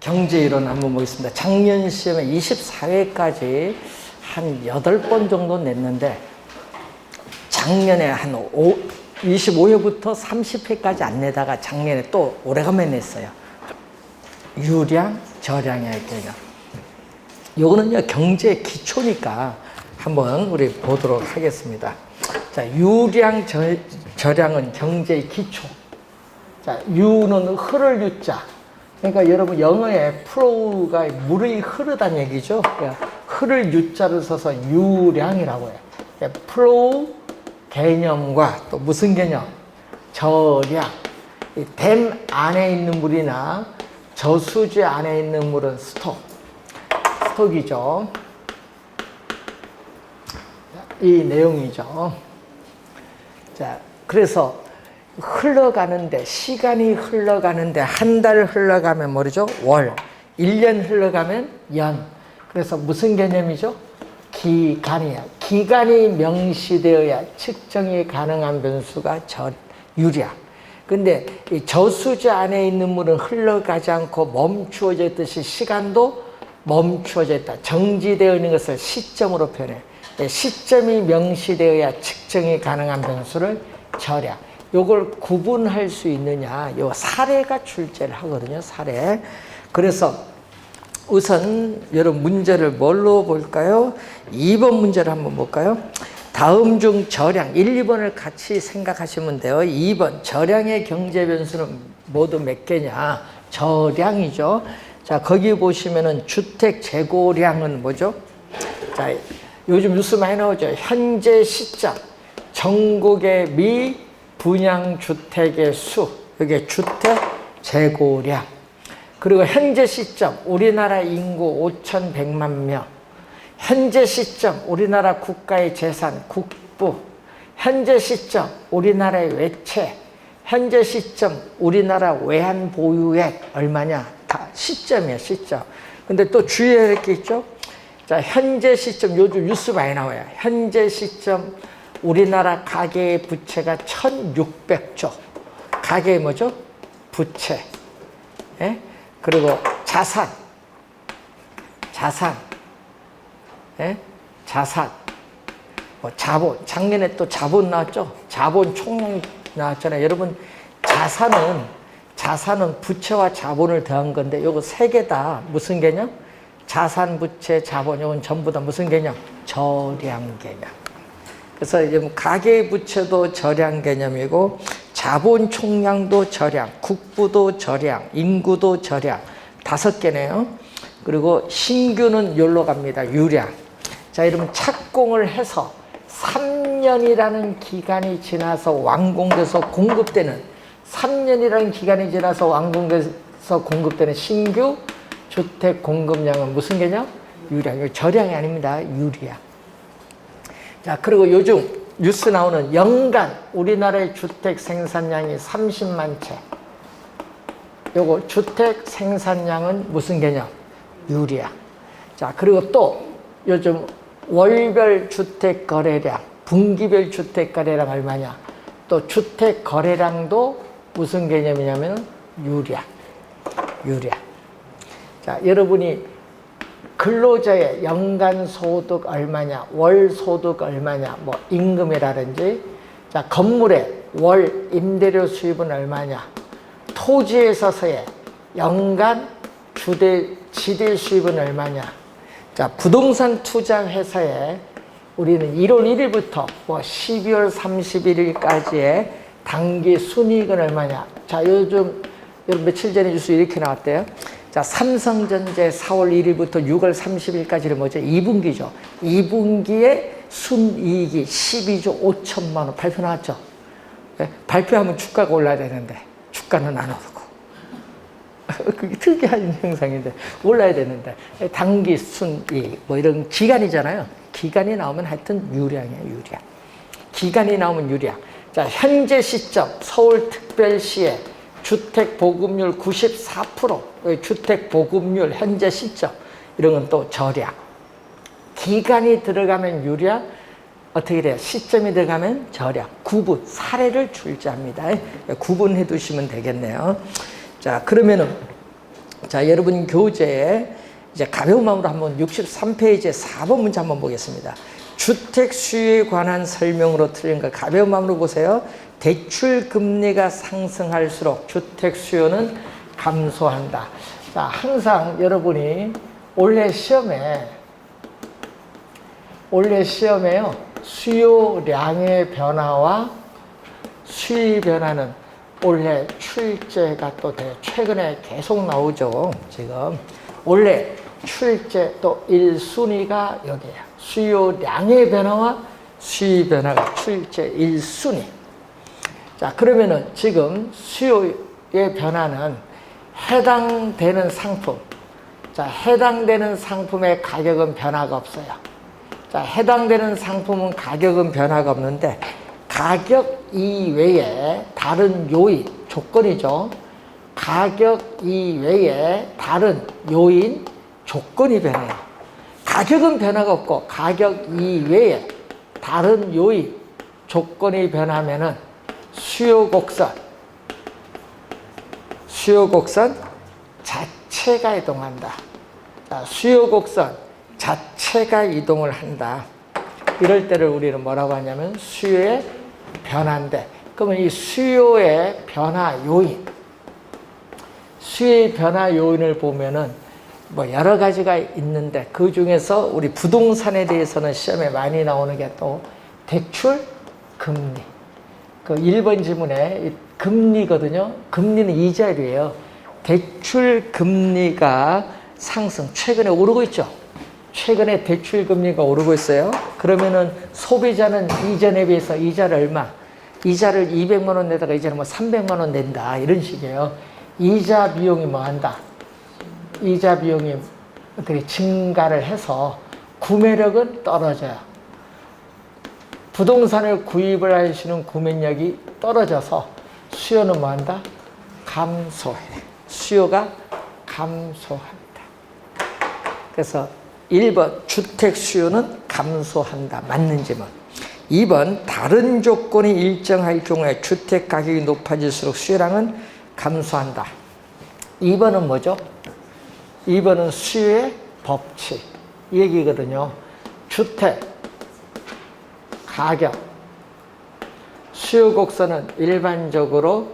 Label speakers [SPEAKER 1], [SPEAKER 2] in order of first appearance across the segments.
[SPEAKER 1] 경제이론 한번 보겠습니다. 작년 시험에 24회까지 한 8번 정도 냈는데 작년에 한 25회부터 30회까지 안 내다가 작년에 또 오래간만에 냈어요. 유량, 저량의 개념. 요거는요, 경제 기초니까 한번 우리 보도록 하겠습니다. 자, 유량, 저량은 경제의 기초. 자, 유는 흐를 유자. 그러니까 여러분 영어에 flow가 물이 흐르다는 얘기죠. 그러니까 흐를 유자를 써서 유량이라고 해요. 그러니까 flow 개념과 또 무슨 개념? 저량. 이 댐 안에 있는 물이나 저수지 안에 있는 물은 스톡이죠. 이 내용이죠. 자, 그래서 흘러가는데, 시간이 흘러가는데, 한 달 흘러가면 뭐죠? 월. 1년 흘러가면 연. 그래서 무슨 개념이죠? 기간이야. 기간이 명시되어야 측정이 가능한 변수가 유량. 근데 이 저수지 안에 있는 물은 흘러가지 않고 멈추어져 있듯이 시간도 멈추어져 있다. 정지되어 있는 것을 시점으로 표현해. 시점이 명시되어야 측정이 가능한 변수를 저량. 요걸 구분할 수 있느냐, 요 사례가 출제를 하거든요. 사례. 그래서 우선 여러분 문제를 뭘로 볼까요? 2번 문제를 한번 볼까요? 다음 중 저량 1, 2번을 같이 생각하시면 돼요. 2번 저량의 경제 변수는 모두 몇 개냐? 저량이죠. 자, 거기 보시면은 주택 재고량은 뭐죠? 자, 요즘 뉴스 많이 나오죠. 현재 시점 전국의 미분양 주택의 수, 이게 주택 재고량. 그리고 현재 시점 우리나라 인구 5,100만 명. 현재 시점 우리나라 국가의 재산 국부. 현재 시점 우리나라의 외채. 현재 시점 우리나라 외환 보유액 얼마냐? 다 시점이에요, 시점. 근데 또 주의해야 할 게 있죠? 자, 현재 시점 요즘 뉴스 많이 나와요. 현재 시점 우리나라 가계의 부채가 1,600조. 가계의 뭐죠? 부채. 예? 그리고 자산. 예? 자산. 뭐 자본. 작년에 또 자본 나왔죠? 자본 총량 나왔잖아요. 여러분, 자산은 부채와 자본을 더한 건데, 요거 세 개 다 무슨 개념? 자산, 부채, 자본, 이건 전부 다 무슨 개념? 저량 개념. 그래서 이제 가계 부채도 저량 개념이고, 자본 총량도 저량, 국부도 저량, 인구도 저량, 5개네요. 그리고 신규는 여기로 갑니다. 유량. 자, 여러분 착공을 해서 3년이라는 기간이 지나서 완공돼서 공급되는 3년이라는 기간이 지나서 완공돼서 공급되는 신규 주택 공급량은 무슨 개념? 유량. 저량이 아닙니다. 유량. 자, 그리고 요즘 뉴스 나오는 연간 우리나라의 주택 생산량이 30만 채. 요거 주택 생산량은 무슨 개념? 유량. 자, 그리고 또 요즘 월별 주택 거래량, 분기별 주택 거래량 얼마냐? 또 주택 거래량도 무슨 개념이냐면 유량. 자, 여러분이 근로자의 연간 소득 얼마냐, 월 소득 얼마냐, 뭐 임금이라든지, 자, 건물의 월 임대료 수입은 얼마냐, 토지에 있어서의 연간 지대 수입은 얼마냐. 자, 부동산 투자 회사에 우리는 1월 1일부터 뭐 12월 31일까지의 당기 순이익은 얼마냐. 자, 요즘 며칠 전에 뉴스 이렇게 나왔대요. 자, 삼성전자 4월 1일부터 6월 30일까지는 뭐죠? 2분기죠. 2분기에 순이익이 12조 5천만 원 발표 나왔죠. 네? 발표하면 주가가 올라야 되는데 주가는 안 오르고. 그게 특이한 현상인데 올라야 되는데 당기 순이익 뭐 이런 기간이잖아요. 기간이 나오면 하여튼 유량이에요. 유량. 기간이 나오면 유량. 자, 현재 시점 서울특별시의 주택 보급률 94%, 주택 보급률 현재 시점, 이런 건 또 저량. 기간이 들어가면 유량, 어떻게 돼요? 시점이 들어가면 저량. 구분, 사례를 출제합니다. 구분해 두시면 되겠네요. 자, 그러면은 자, 여러분 교재에 이제 가벼운 마음으로 한번 63페이지에 4번 문제 한번 보겠습니다. 주택 수요에 관한 설명으로 틀린 거 가벼운 마음으로 보세요. 대출 금리가 상승할수록 주택 수요는 감소한다. 자, 항상 여러분이 올해 시험에요. 수요량의 변화와 수요 변화는 올해 출제가 또 돼요. 최근에 계속 나오죠. 지금 원래 출제 또 1순위가 여기에요. 수요량의 변화와 수요 변화가 출제 1순위. 자, 그러면은 지금 수요의 변화는 해당되는 상품. 자, 해당되는 상품의 가격은 변화가 없어요. 자, 해당되는 상품은 가격은 변화가 없는데 가격 이외에 다른 요인, 조건이죠. 가격 이외에 다른 요인, 조건이 변해요. 가격은 변화가 없고 가격 이외에 다른 요인, 조건이 변하면은 수요 곡선 자체가 이동한다. 자, 수요 곡선 자체가 이동을 한다. 이럴 때를 우리는 뭐라고 하냐면 수요의 변화인데, 그러면 이 수요의 변화 요인, 수요의 변화 요인을 보면은 뭐 여러 가지가 있는데 그 중에서 우리 부동산에 대해서는 시험에 많이 나오는 게 또 대출 금리. 그 1번 지문에 금리거든요. 금리는 이자율이에요. 대출 금리가 상승, 최근에 오르고 있죠. 최근에 대출 금리가 오르고 있어요. 그러면은 소비자는 이전에 비해서 이자를 얼마? 이자를 200만 원 내다가 이제는 뭐 300만 원 낸다. 이런 식이에요. 이자 비용이 뭐 한다? 이자 비용이 어떻게 증가를 해서 구매력은 떨어져요. 부동산을 구입을 하시는 구매력이 떨어져서 수요는 뭐 한다? 감소해. 수요가 감소한다. 그래서 1번 주택 수요는 감소한다. 맞는 질문. 2번 다른 조건이 일정할 경우에 주택 가격이 높아질수록 수요량은 감소한다. 2번은 뭐죠? 2번은 수요의 법칙 이 얘기거든요. 주택 가격 수요 곡선은 일반적으로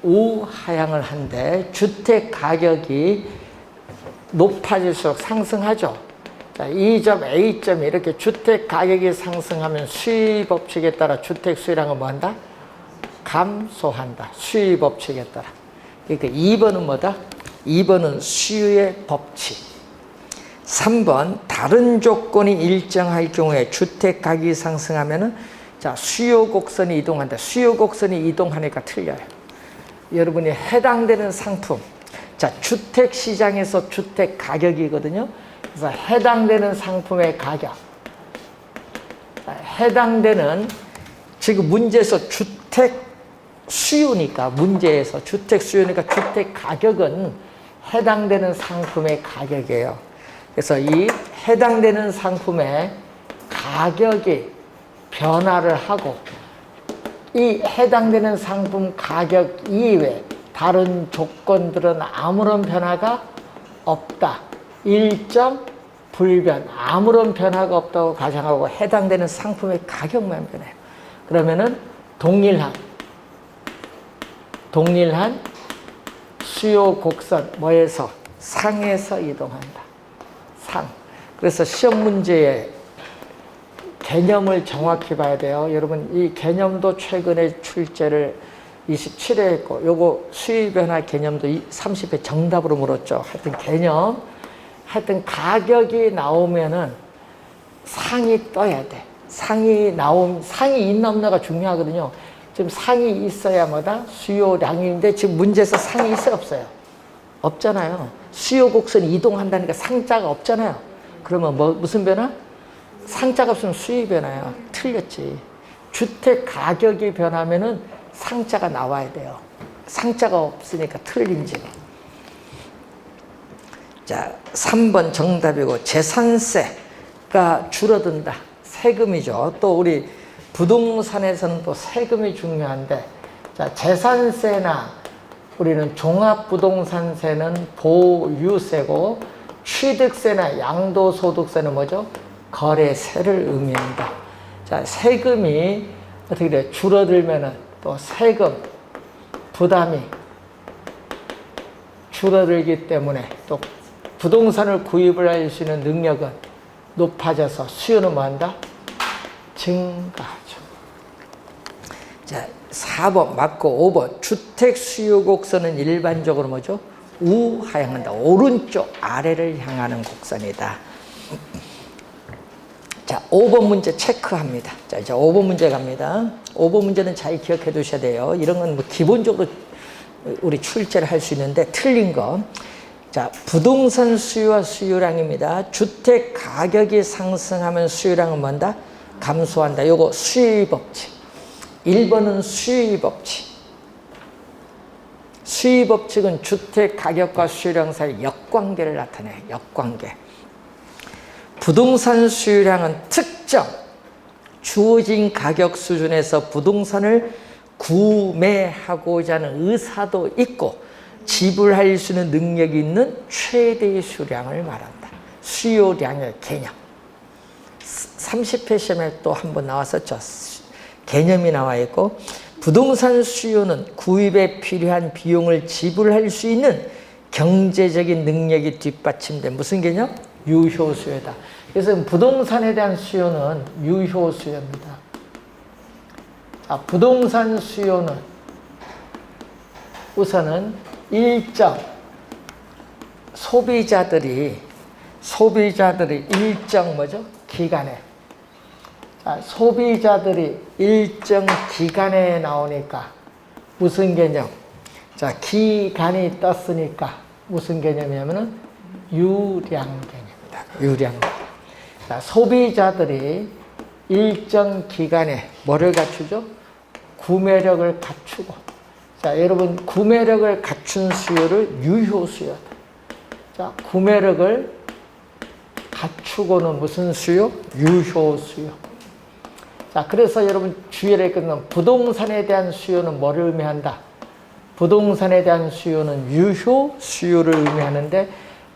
[SPEAKER 1] 우하향을 한데 주택 가격이 높아질수록 상승하죠. 자, E점, A점이 이렇게 주택 가격이 상승하면 수요 법칙에 따라 주택 수요량은 뭐 한다? 감소한다. 수요 법칙에 따라. 그러니까 2번은 뭐다? 2번은 수요의 법칙. 3번 다른 조건이 일정할 경우에 주택 가격이 상승하면은 자, 수요 곡선이 이동한다. 수요 곡선이 이동하니까 틀려요. 여러분이 해당되는 상품. 자, 주택 시장에서 주택 가격이거든요. 그래서 해당되는 상품의 가격. 자, 해당되는 지금 문제에서 주택 수요니까 문제에서 주택 수요니까 주택 가격은 해당되는 상품의 가격이에요. 그래서 이 해당되는 상품의 가격이 변화를 하고 이 해당되는 상품 가격 이외에 다른 조건들은 아무런 변화가 없다. 일점 불변, 아무런 변화가 없다고 가정하고 해당되는 상품의 가격만 변해요. 그러면은 동일한 수요 곡선 뭐에서? 상에서 이동한다. 상. 그래서 시험 문제의 개념을 정확히 봐야 돼요. 여러분 이 개념도 최근에 출제를 27회 했고 요거 수요 변화 개념도 30회 정답으로 물었죠. 하여튼 개념, 하여튼 가격이 나오면은 상이 떠야 돼. 상이 있나 없나가 중요하거든요. 지금 상이 있어야 뭐다? 수요량인데 지금 문제에서 상이 있어요, 없어요? 없잖아요. 수요 곡선이 이동한다니까 상자가 없잖아요. 그러면 무슨 변화? 상자가 없으면 수요 변화야. 틀렸지. 주택 가격이 변하면은 상자가 나와야 돼요. 상자가 없으니까 틀린 지금. 자, 3번 정답이고 재산세가 줄어든다. 세금이죠. 또 우리 부동산에서는 또 세금이 중요한데, 자, 재산세나 우리는 종합부동산세는 보유세고 취득세나 양도소득세는 뭐죠? 거래세를 의미한다. 자, 세금이 어떻게 돼? 줄어들면은 또 세금 부담이 줄어들기 때문에 또 부동산을 구입을 할 수 있는 능력은 높아져서 수요는 뭐한다? 증가하죠. 자, 4번 맞고 5번 주택 수요 곡선은 일반적으로 뭐죠? 우하향한다. 오른쪽 아래를 향하는 곡선이다. 자, 5번 문제 체크합니다. 자, 이제 5번 문제 갑니다. 5번 문제는 잘 기억해 두셔야 돼요. 이런 건 뭐 기본적으로 우리 출제를 할 수 있는데 틀린 거. 자, 부동산 수요와 수요량입니다. 주택 가격이 상승하면 수요량은 뭔다? 감소한다. 요거 수요의 법칙. 1번은 수요의 법칙. 수요의 법칙은 주택 가격과 수요량 사이 역관계를 나타내. 역관계. 부동산 수요량은 특정 주어진 가격 수준에서 부동산을 구매하고자 하는 의사도 있고 지불할 수 있는 능력이 있는 최대의 수량을 말한다. 수요량의 개념. 30회 시험에 또 한 번 나왔었죠. 개념이 나와 있고 부동산 수요는 구입에 필요한 비용을 지불할 수 있는 경제적인 능력이 뒷받침된 무슨 개념? 유효수요다. 그래서 부동산에 대한 수요는 유효수요입니다. 자, 부동산 수요는 우선은 일정 소비자들이 일정 뭐죠? 기간에 소비자들이 일정 기간에 나오니까 무슨 개념? 자, 기간이 떴으니까 무슨 개념이냐면은 유량 개념입니다. 유량. 자, 소비자들이 일정 기간에 뭐를 갖추죠? 구매력을 갖추고. 자, 여러분 구매력을 갖춘 수요를 유효수요다. 자, 구매력을 갖추고는 무슨 수요? 유효수요. 자, 그래서 여러분 주의를 끊는 부동산에 대한 수요는 뭐를 의미한다? 부동산에 대한 수요는 유효 수요를 의미하는데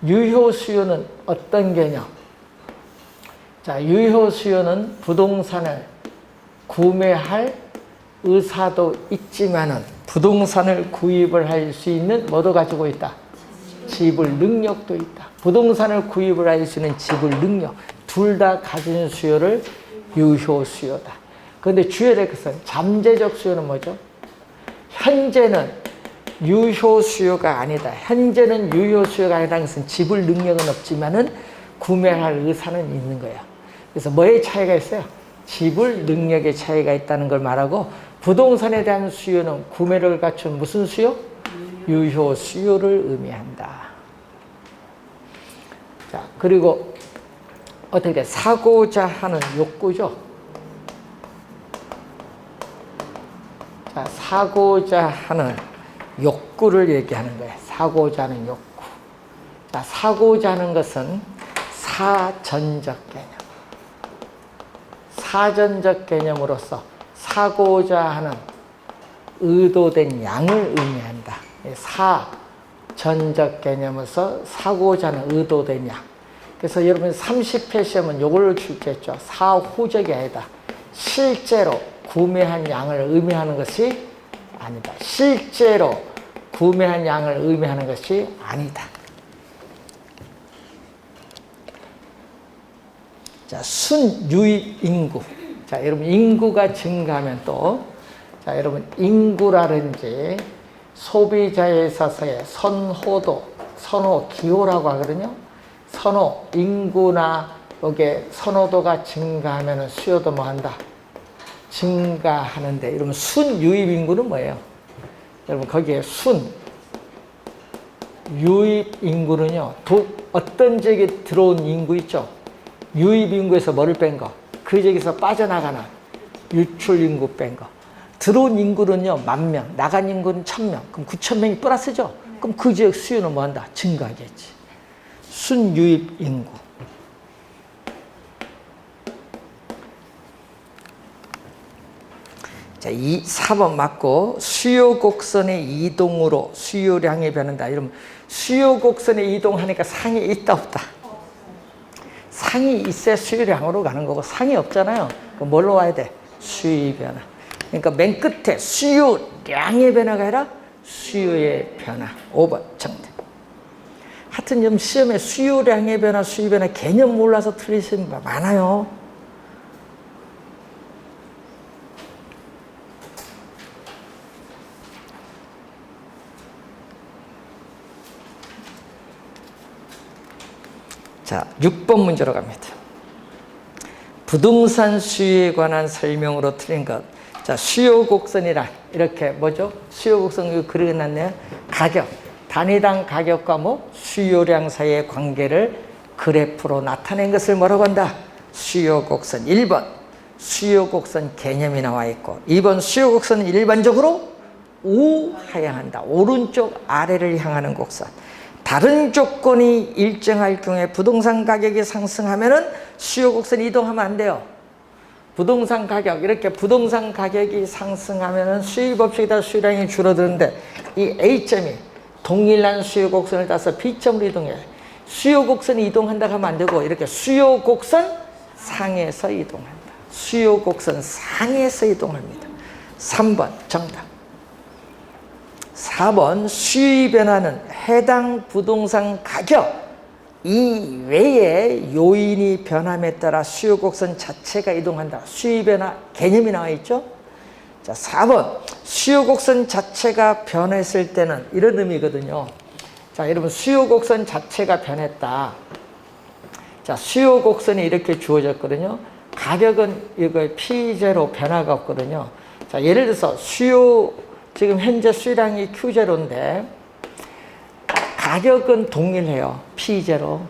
[SPEAKER 1] 유효 수요는 어떤 개념? 자, 유효 수요는 부동산을 구매할 의사도 있지만은 부동산을 구입을 할 수 있는 뭐도 가지고 있다? 지불 능력도 있다. 부동산을 구입을 할 수 있는 지불 능력 둘 다 가진 수요를 유효 수요다. 그런데 주의할 것은 잠재적 수요는 뭐죠? 현재는 유효 수요가 아니다. 현재는 유효 수요가 아니라는 것은 지불 능력은 없지만은 구매할 의사는 있는 거예요. 그래서 뭐의 차이가 있어요? 지불 능력의 차이가 있다는 걸 말하고 부동산에 대한 수요는 구매력을 갖춘 무슨 수요? 유효 수요를 의미한다. 자, 그리고 어떻게 사고자 하는 욕구죠. 자, 사고자 하는 욕구를 얘기하는 거예요. 사고자 하는 욕구. 자, 사고자 하는 것은 사전적 개념. 사전적 개념으로서 사고자 하는 의도된 양을 의미한다. 사전적 개념에서 사고자 하는 의도된 양. 그래서 여러분 30회 시험은 요걸 출제했죠. 사후적이 아니다. 실제로 구매한 양을 의미하는 것이 아니다. 실제로 구매한 양을 의미하는 것이 아니다. 자, 순유입 인구. 자, 여러분 인구가 증가하면 또 자, 여러분 인구라든지 소비자에 있어서의 선호도, 선호 기호라고 하거든요. 선호, 인구나 여기에 선호도가 증가하면 수요도 뭐 한다? 증가하는데, 여러분 순유입 인구는 뭐예요? 여러분 거기에 순유입 인구는요, 어떤 지역에 들어온 인구 있죠? 유입 인구에서 뭐를 뺀 거? 그 지역에서 빠져나가는 유출 인구 뺀 거. 들어온 인구는요, 10,000명, 나간 인구는 1,000명. 그럼 9,000명이 플러스죠? 그럼 그 지역 수요는 뭐 한다? 증가하겠지. 순유입 인구. 자, 자, 4번 맞고 수요 곡선의 이동으로 수요량이 변한다. 이러면 수요 곡선의 이동하니까 상이 있다 없다? 상이 있어야 수요량으로 가는 거고 상이 없잖아요. 그럼 뭘로 와야 돼? 수요의 변화. 그러니까 맨 끝에 수요량의 변화가 아니라 수요의 변화. 5번 정답. 하여튼 좀 시험에 수요량의 변화, 수요 변화 개념 몰라서 틀리신 분 많아요. 자, 6번 문제로 갑니다. 부동산 수요에 관한 설명으로 틀린 것. 자, 수요 곡선이란 이렇게 뭐죠? 수요 곡선 이거 그려놨네요. 가격, 단위당 가격과 뭐 수요량 사이의 관계를 그래프로 나타낸 것을 뭐라고 한다? 수요 곡선. 1번 수요 곡선 개념이 나와 있고, 2번 수요 곡선은 일반적으로 우하향한다. 오른쪽 아래를 향하는 곡선. 다른 조건이 일정할 경우에 부동산 가격이 상승하면은 수요 곡선이 이동하면 안 돼요. 부동산 가격, 이렇게 부동산 가격이 상승하면은 수요 법칙이다 수요량이 줄어드는데 이 A점이 동일한 수요 곡선을 따서 B점으로 이동해. 수요 곡선이 이동한다고 하면 안 되고 이렇게 수요 곡선 상에서 이동한다. 수요 곡선 상에서 이동합니다. 3번 정답. 4번 수요 변화는 해당 부동산 가격 이외에 요인이 변함에 따라 수요 곡선 자체가 이동한다. 수요 변화 개념이 나와 있죠. 자, 4번 수요 곡선 자체가 변했을 때는 이런 의미거든요. 자, 여러분 수요 곡선 자체가 변했다. 자, 수요 곡선이 이렇게 주어졌거든요. 가격은 이거 P0 변화가 없거든요. 자, 예를 들어서 지금 현재 수요량이 Q0인데 가격은 동일해요. P0.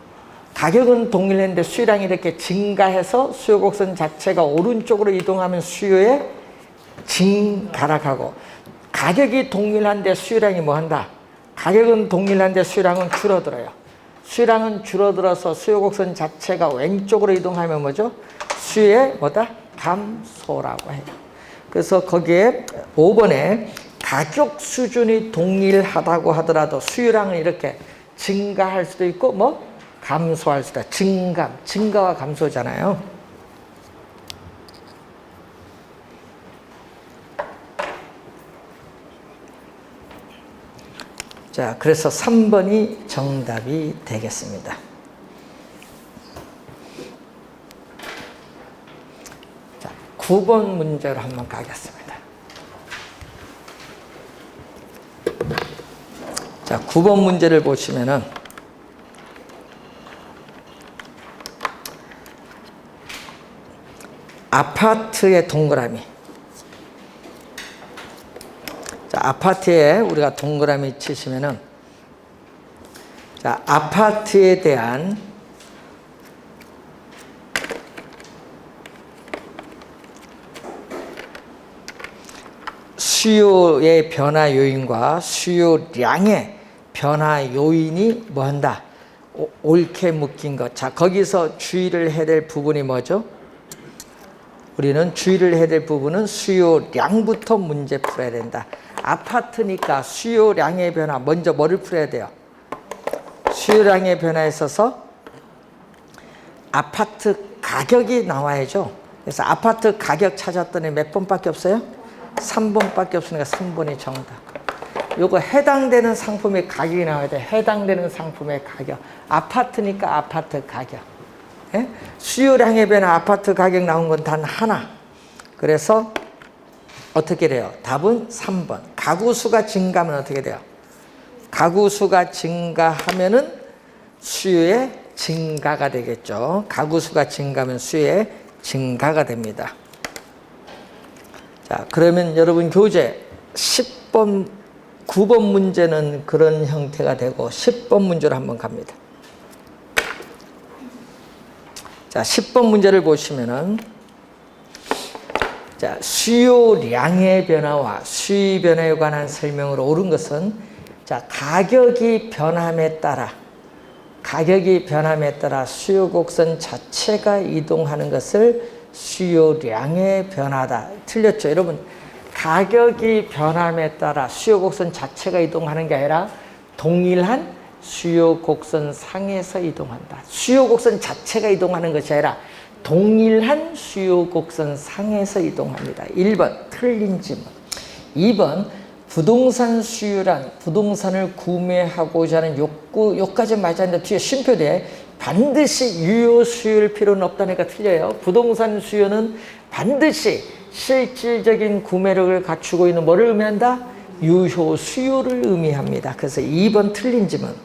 [SPEAKER 1] 가격은 동일했는데 수요량이 이렇게 증가해서 수요 곡선 자체가 오른쪽으로 이동하면 수요에 증가락하고, 가격이 동일한데 수요량이 뭐한다? 가격은 동일한데 수요량은 줄어들어요. 수요량은 줄어들어서 수요 곡선 자체가 왼쪽으로 이동하면 뭐죠? 수요의 뭐다? 감소라고 해요. 그래서 거기에 5번에 가격 수준이 동일하다고 하더라도 수요량은 이렇게 증가할 수도 있고 뭐 감소할 수도 있다. 증가와 감소잖아요. 자, 그래서 3번이 정답이 되겠습니다. 자, 9번 문제로 한번 가겠습니다. 자, 9번 문제를 보시면은 아파트의 동그라미. 자, 아파트에 우리가 동그라미 치시면은 자, 아파트에 대한 수요의 변화 요인과 수요량의 변화 요인이 뭐한다? 옳게 묶인 것. 자, 거기서 주의를 해야 될 부분이 뭐죠? 우리는 주의를 해야 될 부분은 수요량부터 문제 풀어야 된다. 아파트니까 수요량의 변화, 먼저 뭐를 풀어야 돼요? 수요량의 변화에 있어서 아파트 가격이 나와야죠. 그래서 아파트 가격 찾았더니 몇 번밖에 없어요? 3번밖에 없으니까 3번이 정답. 요거 해당되는 상품의 가격이 나와야 돼. 해당되는 상품의 가격. 아파트니까 아파트 가격. 예? 수요량의 변화 아파트 가격 나온 건 단 하나. 그래서 어떻게 돼요? 답은 3번. 가구 수가 증가하면 어떻게 돼요? 가구 수가 증가하면은 수요의 증가가 되겠죠. 가구 수가 증가하면 수요의 증가가 됩니다. 자, 그러면 여러분 교재 10번, 9번 문제는 그런 형태가 되고 10번 문제로 한번 갑니다. 자, 10번 문제를 보시면은 자, 수요량의 변화와 수요 변화에 관한 설명으로 옳은 것은 자, 가격이 변함에 따라 수요 곡선 자체가 이동하는 것을 수요량의 변화다. 틀렸죠, 여러분? 가격이 변함에 따라 수요 곡선 자체가 이동하는 게 아니라 동일한 수요 곡선 상에서 이동한다. 수요 곡선 자체가 이동하는 것이 아니라 동일한 수요 곡선 상에서 이동합니다. 1번 틀린 질문. 2번 부동산 수요란 부동산을 구매하고자 하는 욕구, 여기까지 맞았는데 뒤에 쉼표대에 반드시 유효 수요일 필요는 없다니까 틀려요. 부동산 수요는 반드시 실질적인 구매력을 갖추고 있는 뭐를 의미한다? 유효 수요를 의미합니다. 그래서 2번 틀린 질문.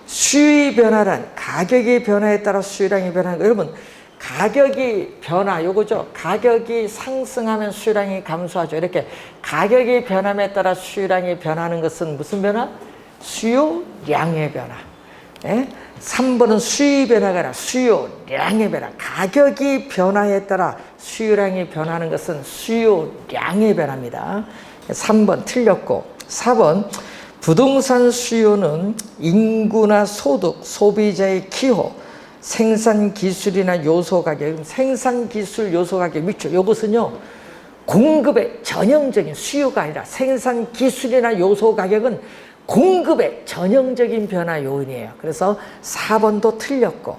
[SPEAKER 1] 수요의 변화란 가격의 변화에 따라 수요량이 변하는 거. 여러분 가격이 변화 요거죠. 가격이 상승하면 수요량이 감소하죠. 이렇게 가격의 변함에 따라 수요량이 변하는 것은 무슨 변화? 수요량의 변화. 예? 3번은 수요의 변화가 아니라 수요량의 변화. 가격이 변화에 따라 수요량이 변하는 것은 수요량의 변화입니다. 3번 틀렸고 4번 부동산 수요는 인구나 소득, 소비자의 기호, 생산 기술이나 요소 가격, 생산 기술 요소 가격 밑줄 이것은요 공급의 전형적인 수요가 아니라 생산 기술이나 요소 가격은 공급의 전형적인 변화 요인이에요. 그래서 4번도 틀렸고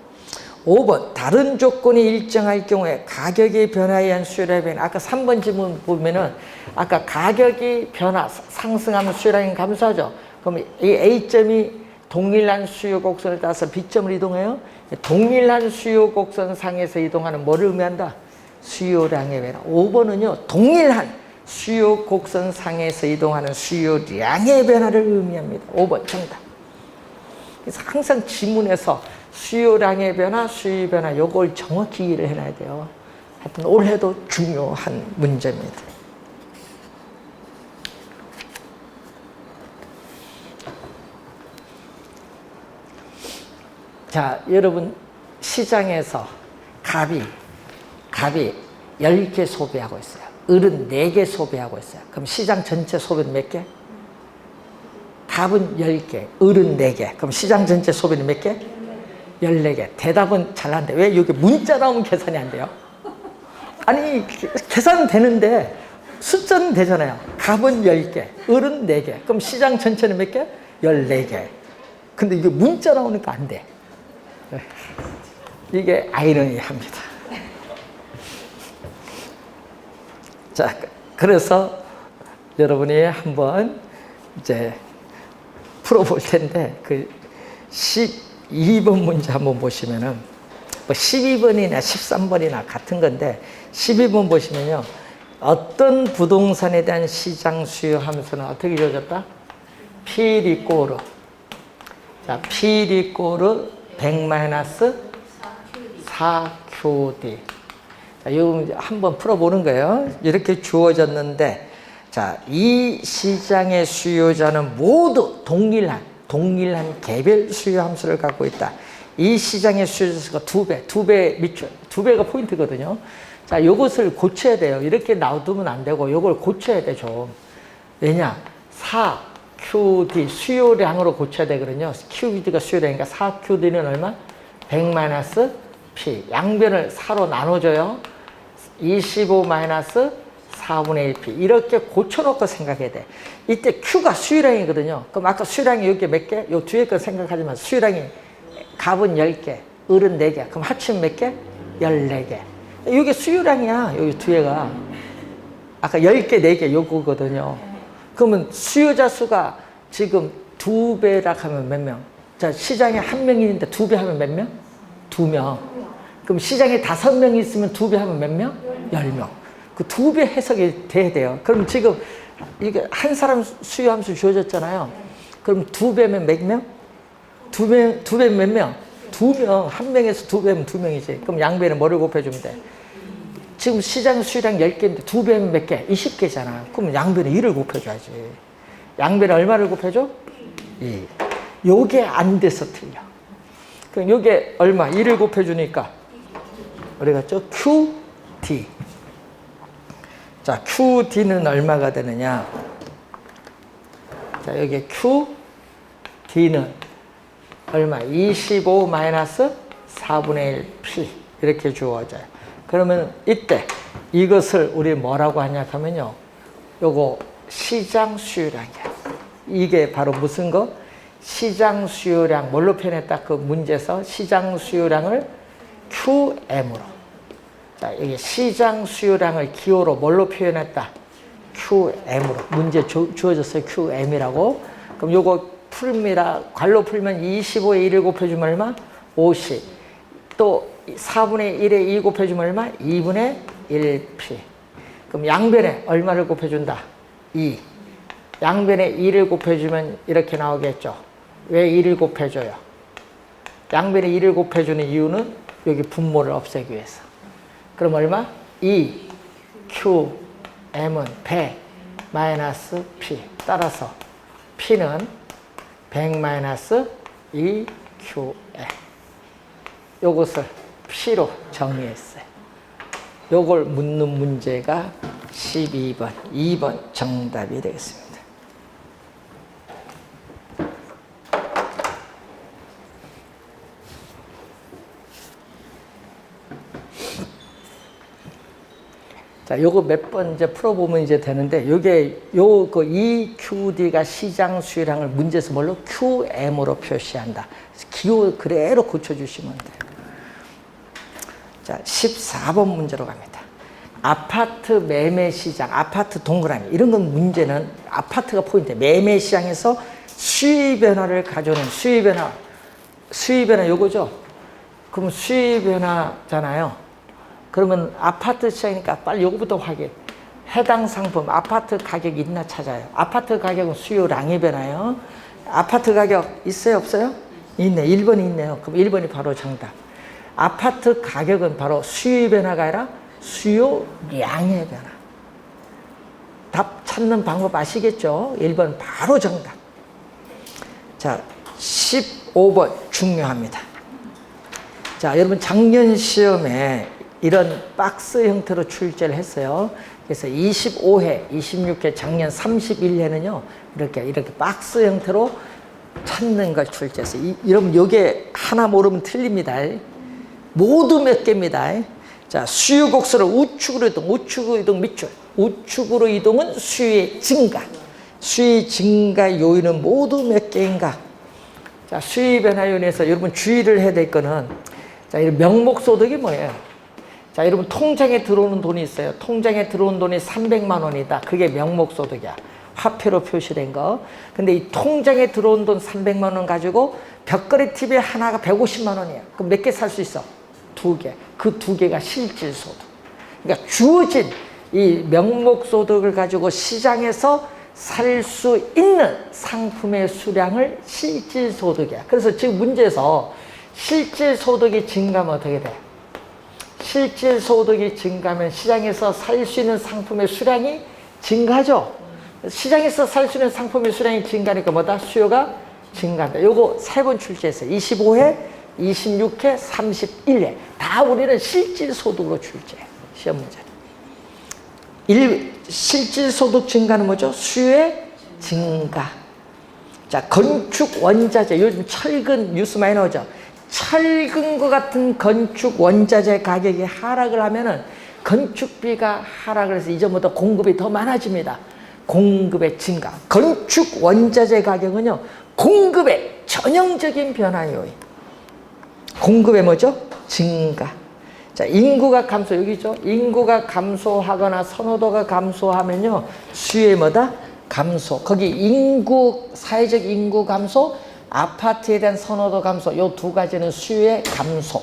[SPEAKER 1] 5번 다른 조건이 일정할 경우에 가격의 변화에 의한 수요량의 변화. 아까 3번 질문 보면은 아까 가격이 변화 상승하면 수요량이 감소하죠. 그럼 이 A점이 동일한 수요 곡선을 따라서 B점을 이동해요. 동일한 수요 곡선 상에서 이동하는 뭐를 의미한다? 수요량의 변화. 5번은요 동일한 수요 곡선 상에서 이동하는 수요량의 변화를 의미합니다. 5번 정답. 그래서 항상 지문에서 수요량의 변화, 수요의 변화 요걸 정확히 이해를 해놔야 돼요. 하여튼 올해도 중요한 문제입니다. 자, 여러분 시장에서 갑이 10개 소비하고 있어요. 을은 4개 소비하고 있어요. 그럼 시장 전체 소비는 몇 개? 갑은 10개, 을은 4개. 그럼 시장 전체 소비는 몇 개? 14개. 대답은 잘하는데 왜 여기 문자 나오면 계산이 안 돼요? 아니 계산은 되는데 숫자는 되잖아요. 갑은 10개, 을은 4개. 그럼 시장 전체는 몇 개? 14개. 근데 이게 문자 나오니까 안 돼. 이게 아이러니합니다. 자, 그래서 여러분이 한번 이제 풀어볼 텐데 그 12번 문제 한번 보시면은 뭐 12번이나 13번이나 같은 건데 12번 보시면요. 어떤 부동산에 대한 시장 수요 함수는 어떻게 이루어졌다? P 이꼬르. 자, P 이꼬르 100-4QD. 자, 이거 한번 풀어보는 거예요. 이렇게 주어졌는데, 자, 이 시장의 수요자는 모두 동일한 개별 수요 함수를 갖고 있다. 이 시장의 수요자가 2배 밑줄, 2배가 포인트거든요. 자, 이것을 고쳐야 돼요. 이렇게 놔두면 안 되고, 이걸 고쳐야 돼, 좀. 왜냐? 4QD, 수요량으로 고쳐야 되거든요. QD가 수요량이니까 4QD는 얼마? 100-P. 양변을 4로 나눠줘요. 25-4분의 1P. 이렇게 고쳐놓고 생각해야 돼. 이때 Q가 수요량이거든요. 그럼 아까 수요량이 여기 몇 개? 요 뒤에 거 생각하지만 수요량이 갑은 10개, 을은 4개. 그럼 합치면 몇 개? 14개. 이게 수요량이야. 여기 뒤에가. 아까 10개, 4개 요거거든요. 그러면 수요자 수가 지금 2배라 하면 몇 명? 자, 시장에 1명이 있는데 2배 하면 몇 명? 2명. 그럼 시장에 5명이 있으면 2배 하면 몇 명? 10명. 그 2배 해석이 돼야 돼요. 그럼 지금 이게 한 사람 수요함수 주어졌잖아요. 그럼 2배면 몇 명? 2배면 몇 명? 2명. 1명에서 2배면 2명이지. 그럼 양배는 뭐를 곱해주면 돼? 지금 시장 수요량 10개인데 2배면 몇 개? 20개잖아. 그럼 양배는 2를 곱해줘야지. 양배는 얼마를 곱해줘? 2. 요게 안 돼서 틀려. 그럼 요게 얼마? 2를 곱해주니까 우리가 저 QD. 자, QD는 얼마가 되느냐? 자, 여기 QD는 얼마? 25-4분의 1P. 이렇게 주어져요. 그러면 이때 이것을 우리 뭐라고 하냐 하면요. 요거 시장 수요량이야. 이게 바로 무슨 거? 시장 수요량. 뭘로 표현했다? 그 문제에서 시장 수요량을 QM으로. 자, 이게 시장 수요량을 기호로 뭘로 표현했다? QM으로. 문제 주어졌어요. QM이라고. 그럼 요거 풀미라. 괄호 풀면 25에 1을 곱해주면 얼마? 50. 또 4분의 1에 2 곱해주면 얼마? 2분의 1p. 그럼 양변에 얼마를 곱해준다? 2. 양변에 2를 곱해주면 이렇게 나오겠죠. 왜 2를 곱해줘요? 양변에 2를 곱해주는 이유는 여기 분모를 없애기 위해서. 그럼 얼마? 2 q m은 100 마이너스 p. 따라서 p는 100 마이너스 2 q m. 요것을 p로 정의했어요. 요걸 묻는 문제가 12번, 2번 정답이 되겠습니다. 자, 요거 몇 번 이제 풀어보면 이제 되는데, 요게, 그 EQD가 시장 수요량을 문제에서 뭘로? QM으로 표시한다. 기호 그대로 고쳐주시면 돼요. 자, 14번 문제로 갑니다. 아파트 매매 시장, 아파트 동그라미. 이런 건 문제는 아파트가 포인트. 매매 시장에서 수요 변화를 가져오는 수요 변화 요거죠? 그럼 수요 변화잖아요. 그러면 아파트 시장이니까 빨리 요거부터 확인. 해당 상품, 아파트 가격이 있나 찾아요. 아파트 가격은 수요량이 변화요. 아파트 가격 있어요, 없어요? 있네. 1번이 있네요. 그럼 1번이 바로 정답. 아파트 가격은 바로 수요 변화가 아니라 수요량의 변화. 답 찾는 방법 아시겠죠? 1번 바로 정답. 자, 15번 중요합니다. 자, 여러분 작년 시험에 이런 박스 형태로 출제를 했어요. 그래서 25회, 26회, 작년 31회는요, 이렇게 박스 형태로 찾는 걸 출제했어요. 여러분, 요게 하나 모르면 틀립니다. 모두 몇 개입니다. 자, 수요 곡선을 우측으로 이동, 우측으로 이동, 밑줄. 우측으로 이동은 수요의 증가. 수요 증가 요인은 모두 몇 개인가? 자, 수요 변화 요인에서 여러분 주의를 해야 될 거는, 자, 이 명목소득이 뭐예요? 자, 여러분 통장에 들어오는 돈이 있어요. 통장에 들어온 돈이 300만 원이다. 그게 명목소득이야. 화폐로 표시된 거. 근데 이 통장에 들어온 돈 300만 원 가지고 벽걸이 TV 하나가 150만 원이야. 그럼 몇 개 살 수 있어? 2개. 그 2개가 실질소득. 그러니까 주어진 이 명목소득을 가지고 시장에서 살 수 있는 상품의 수량을 실질소득이야. 그래서 지금 문제에서 실질소득이 증가하면 어떻게 돼? 실질소득이 증가하면 시장에서 살 수 있는 상품의 수량이 증가하죠. 시장에서 살 수 있는 상품의 수량이 증가하니까 뭐다? 수요가 증가한다. 요거 3번 출제했어요. 25회, 26회, 31회. 다 우리는 실질소득으로 출제해요. 시험 문제는. 실질소득 증가는 뭐죠? 수요의 증가. 자, 건축 원자재. 요즘 철근 뉴스 많이 나오죠. 철근과 같은 건축 원자재 가격이 하락을 하면은 건축비가 하락을 해서 이전보다 공급이 더 많아집니다. 공급의 증가. 건축 원자재 가격은요, 공급의 전형적인 변화 요인. 공급의 뭐죠? 증가. 자, 인구가 감소, 여기죠? 인구가 감소하거나 선호도가 감소하면요, 수요의 뭐다? 감소. 거기 인구, 사회적 인구 감소, 아파트에 대한 선호도 감소, 요 두 가지는 수요의 감소.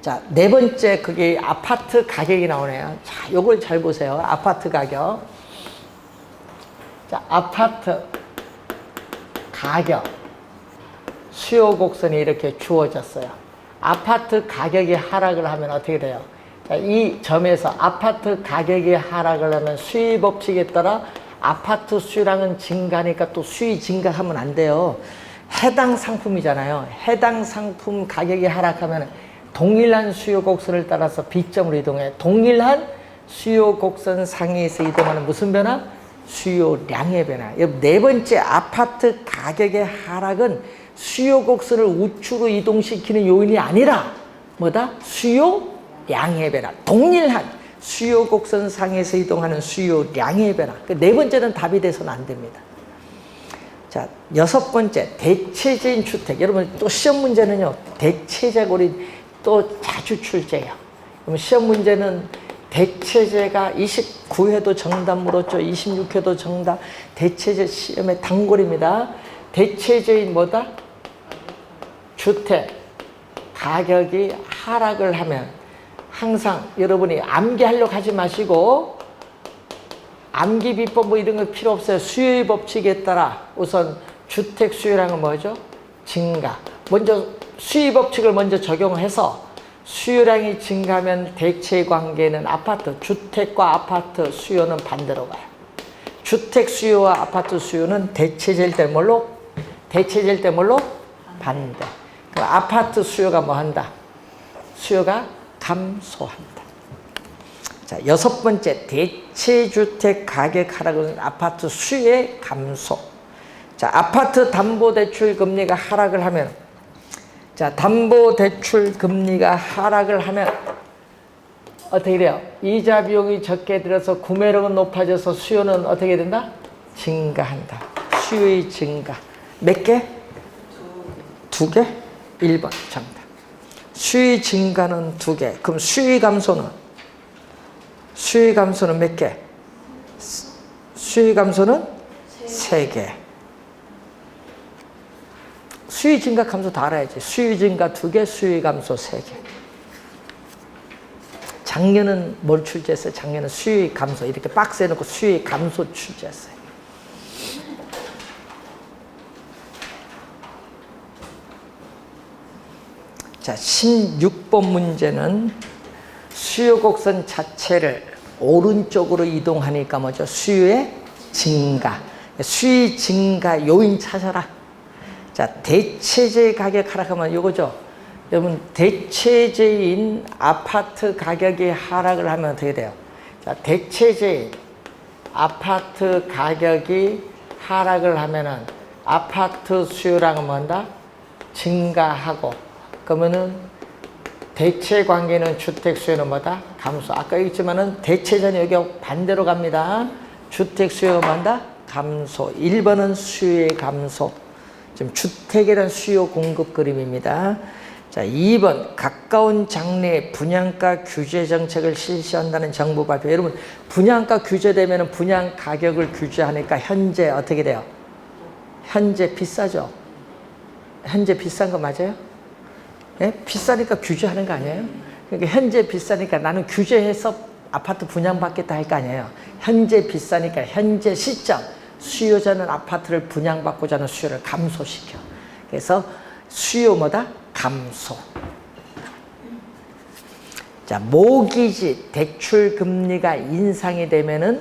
[SPEAKER 1] 자, 네 번째, 그게 아파트 가격이 나오네요. 자, 요걸 잘 보세요. 아파트 가격. 자, 아파트 가격. 수요 곡선이 이렇게 주어졌어요. 아파트 가격이 하락을 하면 어떻게 돼요? 자, 이 점에서 아파트 가격이 하락을 하면 수요 법칙에 따라 아파트 수요량은 증가하니까 또 수요 증가하면 안 돼요. 해당 상품이잖아요. 해당 상품 가격이 하락하면 동일한 수요 곡선을 따라서 B점으로 이동해. 동일한 수요 곡선 상위에서 이동하는 무슨 변화? 수요량의 변화. 네 번째, 아파트 가격의 하락은 수요 곡선을 우측으로 이동시키는 요인이 아니라 뭐다? 수요량의 변화. 동일한 수요 곡선 상에서 이동하는 수요량의 변화. 네 번째는 답이 돼서는 안 됩니다. 자, 여섯 번째, 대체제인 주택. 여러분, 또 시험 문제는요, 대체제가 우리 또 자주 출제해요. 그럼 시험 문제는 대체제가 29회도 정답 물었죠. 26회도 정답. 대체제 시험의 단골입니다. 대체제인 뭐다? 주택 가격이 하락을 하면 항상 여러분이 암기하려고 하지 마시고, 암기 비법 뭐 이런 거 필요 없어요. 수요의 법칙에 따라 우선 주택 수요량은 뭐죠? 증가. 먼저 수요의 법칙을 먼저 적용해서 수요량이 증가하면 대체 관계는 아파트, 주택과 아파트 수요는 반대로 가요. 주택 수요와 아파트 수요는 대체제일 때 뭘로? 대체제일 때 뭘로? 반대. 그 아파트 수요가 뭐 한다? 수요가 감소한다. 자, 여섯 번째, 대체주택 가격 하락은 아파트 수요의 감소. 자, 아파트 담보대출 금리가 하락을 하면, 자, 담보대출 금리가 하락을 하면 어떻게 돼요? 이자 비용이 적게 들어서 구매력은 높아져서 수요는 어떻게 된다? 증가한다. 수요의 증가. 몇 개? 두 개? 1번 정답. 수요의 증가는 두 개. 그럼 수요의 감소는? 수요의 감소는 몇 개? 수요의 감소는 세 개. 수요의 증가 감소 다 알아야지. 수요의 증가 두 개, 수요의 감소 세 개. 작년은 뭘 출제했어요? 작년은 수요의 감소. 이렇게 박스에 넣고 수요의 감소 출제했어요. 자, 16번 문제는 수요 곡선 자체를 오른쪽으로 이동하니까 뭐죠? 수요의 증가. 수요의 증가 요인 찾아라. 자, 대체제 가격 하락하면 이거죠. 여러분, 대체제인 아파트 가격이 하락을 하면 어떻게 돼요? 자, 대체제인 아파트 가격이 하락을 하면은 아파트 수요량은 뭔다? 증가하고, 그러면은 대체 관계는 주택 수요는 뭐다? 감소. 아까 얘기했지만은 대체제는 여기 반대로 갑니다. 주택 수요가 뭔다? 감소. 1번은 수요의 감소. 지금 주택에 대한 수요 공급 그림입니다. 자, 2번 가까운 장래에 분양가 규제 정책을 실시한다는 정부 발표. 여러분, 분양가 규제되면 분양 가격을 규제하니까 현재 어떻게 돼요? 현재 비싸죠? 현재 비싼 거 맞아요? 예? 비싸니까 규제하는 거 아니에요? 그러니까 현재 비싸니까 나는 규제해서 아파트 분양받겠다 할 거 아니에요? 현재 비싸니까 현재 시점 수요자는 아파트를 분양받고자 하는 수요를 감소시켜. 그래서 수요 뭐다? 감소. 자, 모기지 대출 금리가 인상이 되면은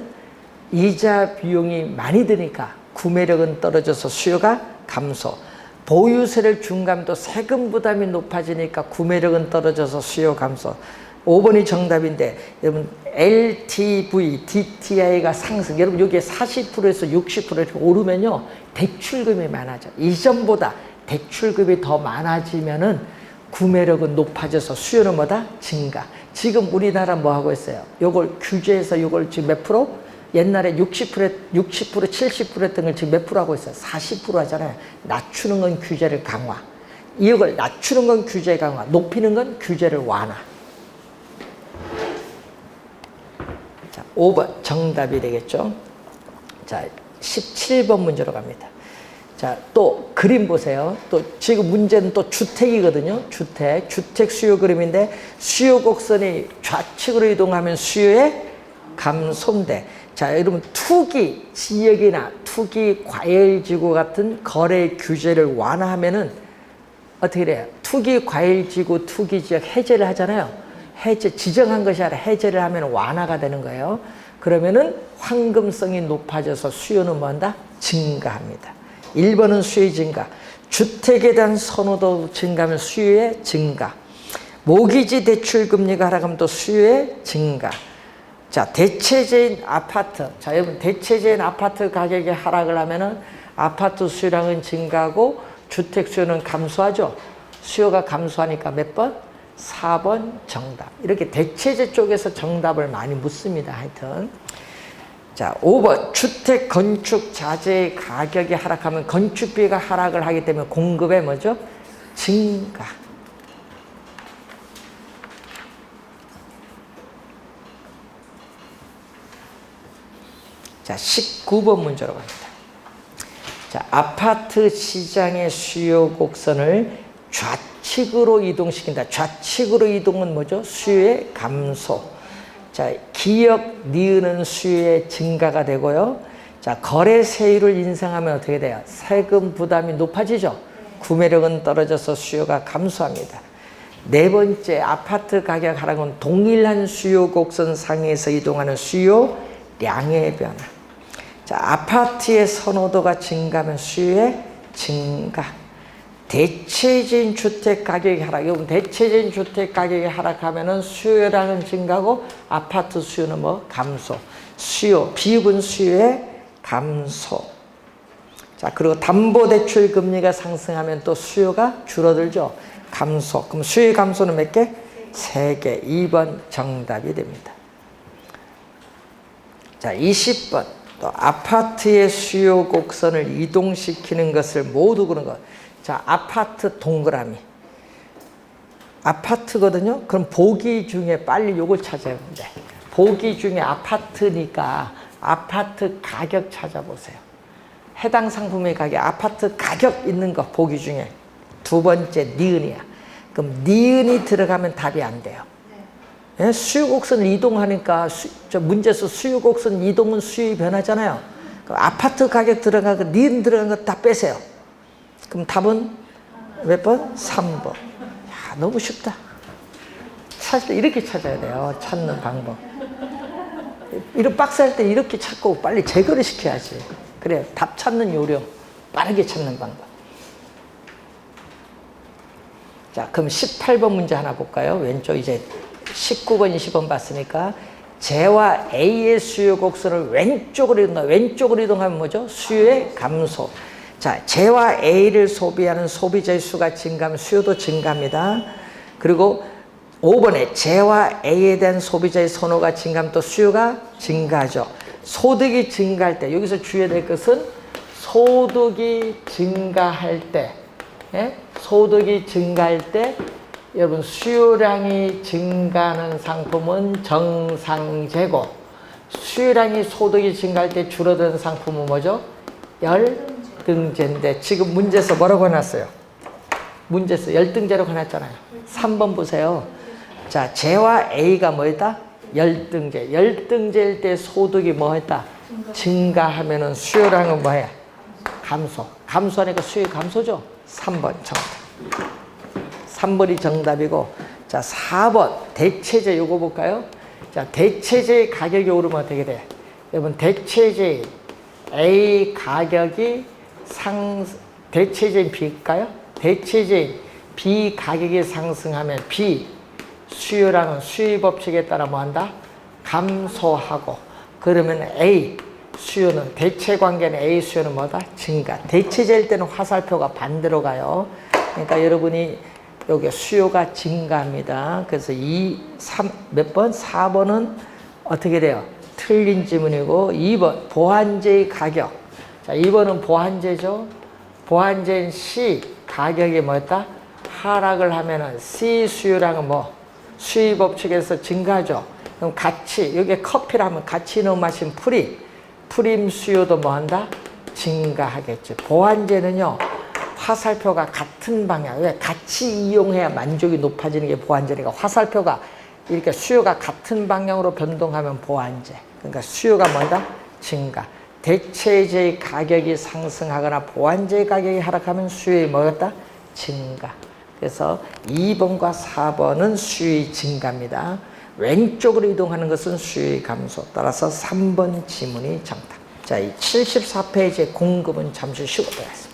[SPEAKER 1] 이자 비용이 많이 드니까 구매력은 떨어져서 수요가 감소. 보유세를 중감도 세금 부담이 높아지니까 구매력은 떨어져서 수요 감소. 5번이 정답인데, 여러분, LTV, DTI가 상승. 여러분, 여기에 40%에서 60% 이렇게 오르면요, 대출금이 많아져. 이전보다 대출금이 더 많아지면은 구매력은 높아져서 수요는 뭐다? 증가. 지금 우리나라 뭐 하고 있어요? 요걸 규제해서 요걸 지금 몇 프로? 옛날에 60%, 70% 했던 걸 지금 몇 프로 하고 있어요? 40% 하잖아요. 낮추는 건 규제를 강화. 이걸 낮추는 건 규제 강화, 높이는 건 규제를 완화. 자, 5번 정답이 되겠죠. 자, 17번 문제로 갑니다. 자, 또 그림 보세요. 또 지금 문제는 또 주택이거든요. 주택 수요 그림인데, 수요 곡선이 좌측으로 이동하면 수요의 감소인데, 자, 여러분, 투기 지역이나 투기 과열지구 같은 거래 규제를 완화하면은 어떻게 돼요? 투기 과열지구, 투기 지역 해제를 하잖아요. 해제, 지정한 것이 아니라 해제를 하면 완화가 되는 거예요. 그러면은 황금성이 높아져서 수요는 뭐한다? 증가합니다. 1번은 수요의 증가. 주택에 대한 선호도 증가하면 수요의 증가. 모기지 대출 금리가 하락하면 또 수요의 증가. 자, 대체제인 아파트. 자, 여러분, 대체제인 아파트 가격이 하락을 하면은 아파트 수요량은 증가하고 주택 수요는 감소하죠. 수요가 감소하니까 몇 번? 4번 정답. 이렇게 대체제 쪽에서 정답을 많이 묻습니다. 하여튼. 자, 5번 주택 건축 자재의 가격이 하락하면 건축비가 하락을 하기 때문에 공급의 뭐죠? 증가. 자, 19번 문제로 갑니다. 자, 아파트 시장의 수요 곡선을 좌측으로 이동시킨다. 좌측으로 이동은 뭐죠? 수요의 감소. 자, 기역, 니은은 수요의 증가가 되고요. 자, 거래 세율을 인상하면 어떻게 돼요? 세금 부담이 높아지죠? 구매력은 떨어져서 수요가 감소합니다. 네 번째, 아파트 가격 하락은 동일한 수요 곡선 상에서 이동하는 수요량의 변화. 자, 아파트의 선호도가 증가하면 수요의 증가. 대체적인 주택 가격이 하락. 여러분, 대체적인 주택 가격이 하락하면은 수요량은 증가하고 아파트 수요는 뭐? 감소. 수요, 비읍은 수요의 감소. 자, 그리고 담보대출 금리가 상승하면 또 수요가 줄어들죠. 감소. 그럼 수요 감소는 몇 개? 3개. 2번 정답이 됩니다. 자, 20번. 또 아파트의 수요 곡선을 이동시키는 것을 모두 그런 것. 자, 아파트 동그라미. 아파트거든요? 그럼 보기 중에 빨리 요걸 찾아야 되는데. 보기 중에 아파트니까 아파트 가격 찾아보세요. 해당 상품의 가격, 아파트 가격 있는 거 보기 중에. 두 번째, 니은이야. 그럼 니은이 들어가면 답이 안 돼요. 예? 수요곡선을 이동하니까 문제에서 수요곡선 이동은 수요이 변하잖아요. 그럼 아파트 가격 들어가고 니은 들어간 거 다 빼세요. 그럼 답은 몇 번? 3번. 야, 너무 쉽다. 사실 이렇게 찾아야 돼요. 찾는 방법. 이런 박스할 때 이렇게 찾고 빨리 제거를 시켜야지. 그래, 답 찾는 요령, 빠르게 찾는 방법. 자, 그럼 18번 문제 하나 볼까요? 왼쪽 이제 19번, 20번 봤으니까 J와 A의 수요 곡선을 왼쪽으로 이동하 왼쪽으로 이동하면 뭐죠? 수요의 감소. 자, J와 A를 소비하는 소비자의 수가 증가하면 수요도 증가합니다. 그리고 5번에 J와 A에 대한 소비자의 선호가 증가하면 또 수요가 증가하죠. 소득이 증가할 때, 여기서 주의해야 될 것은 소득이 증가할 때, 예? 소득이 증가할 때 여러분 수요량이 증가하는 상품은 정상재고, 수요량이 소득이 증가할 때 줄어드는 상품은 뭐죠? 열등제인데 지금 문제에서 뭐라고 해놨어요? 문제에서 열등제라고 해놨잖아요. 3번 보세요. 자, J와 A가 뭐였다? 열등제. 열등제일 때 소득이 뭐했다? 증가하면은 수요량은 뭐해? 감소. 감소하니까 수요이 감소죠? 3번 정답. 3번이 정답이고, 자, 4번 대체제 요거 볼까요? 자, 대체제의 가격이 오르면 어떻게 돼? 여러분, 대체제 A 가격이 대체제인 B일까요? 대체제인 B 가격이 상승하면 B 수요량은 수요 법칙에 따라 뭐한다? 감소하고, 그러면 A 수요는, 대체 관계는 A 수요는 뭐다? 증가. 대체제일 때는 화살표가 반대로 가요. 그러니까 여러분이 여기 수요가 증가합니다. 그래서 몇 번? 4번은 어떻게 돼요? 틀린 지문이고, 2번 보완제의 가격. 자, 2번은 보완제죠. 보완제인 C 가격이 뭐였다? 하락을 하면은 C 수요량은 뭐? 수요 법칙에서 증가하죠. 그럼 같이, 여기에 커피를 하면 같이 넣어 마신 프림 수요도 뭐 한다? 증가하겠죠. 보완제는요, 화살표가 같은 방향, 왜? 같이 이용해야 만족이 높아지는 게 보완제니까, 화살표가 이렇게 수요가 같은 방향으로 변동하면 보완제. 그러니까 수요가 뭐다? 증가. 대체제의 가격이 상승하거나 보완제의 가격이 하락하면 수요의 뭐였다? 증가. 그래서 2번과 4번은 수요의 증가입니다. 왼쪽으로 이동하는 것은 수요의 감소. 따라서 3번 지문이 정답. 자, 이 74페이지의 공급은 잠시 쉬고 들어가겠습니다.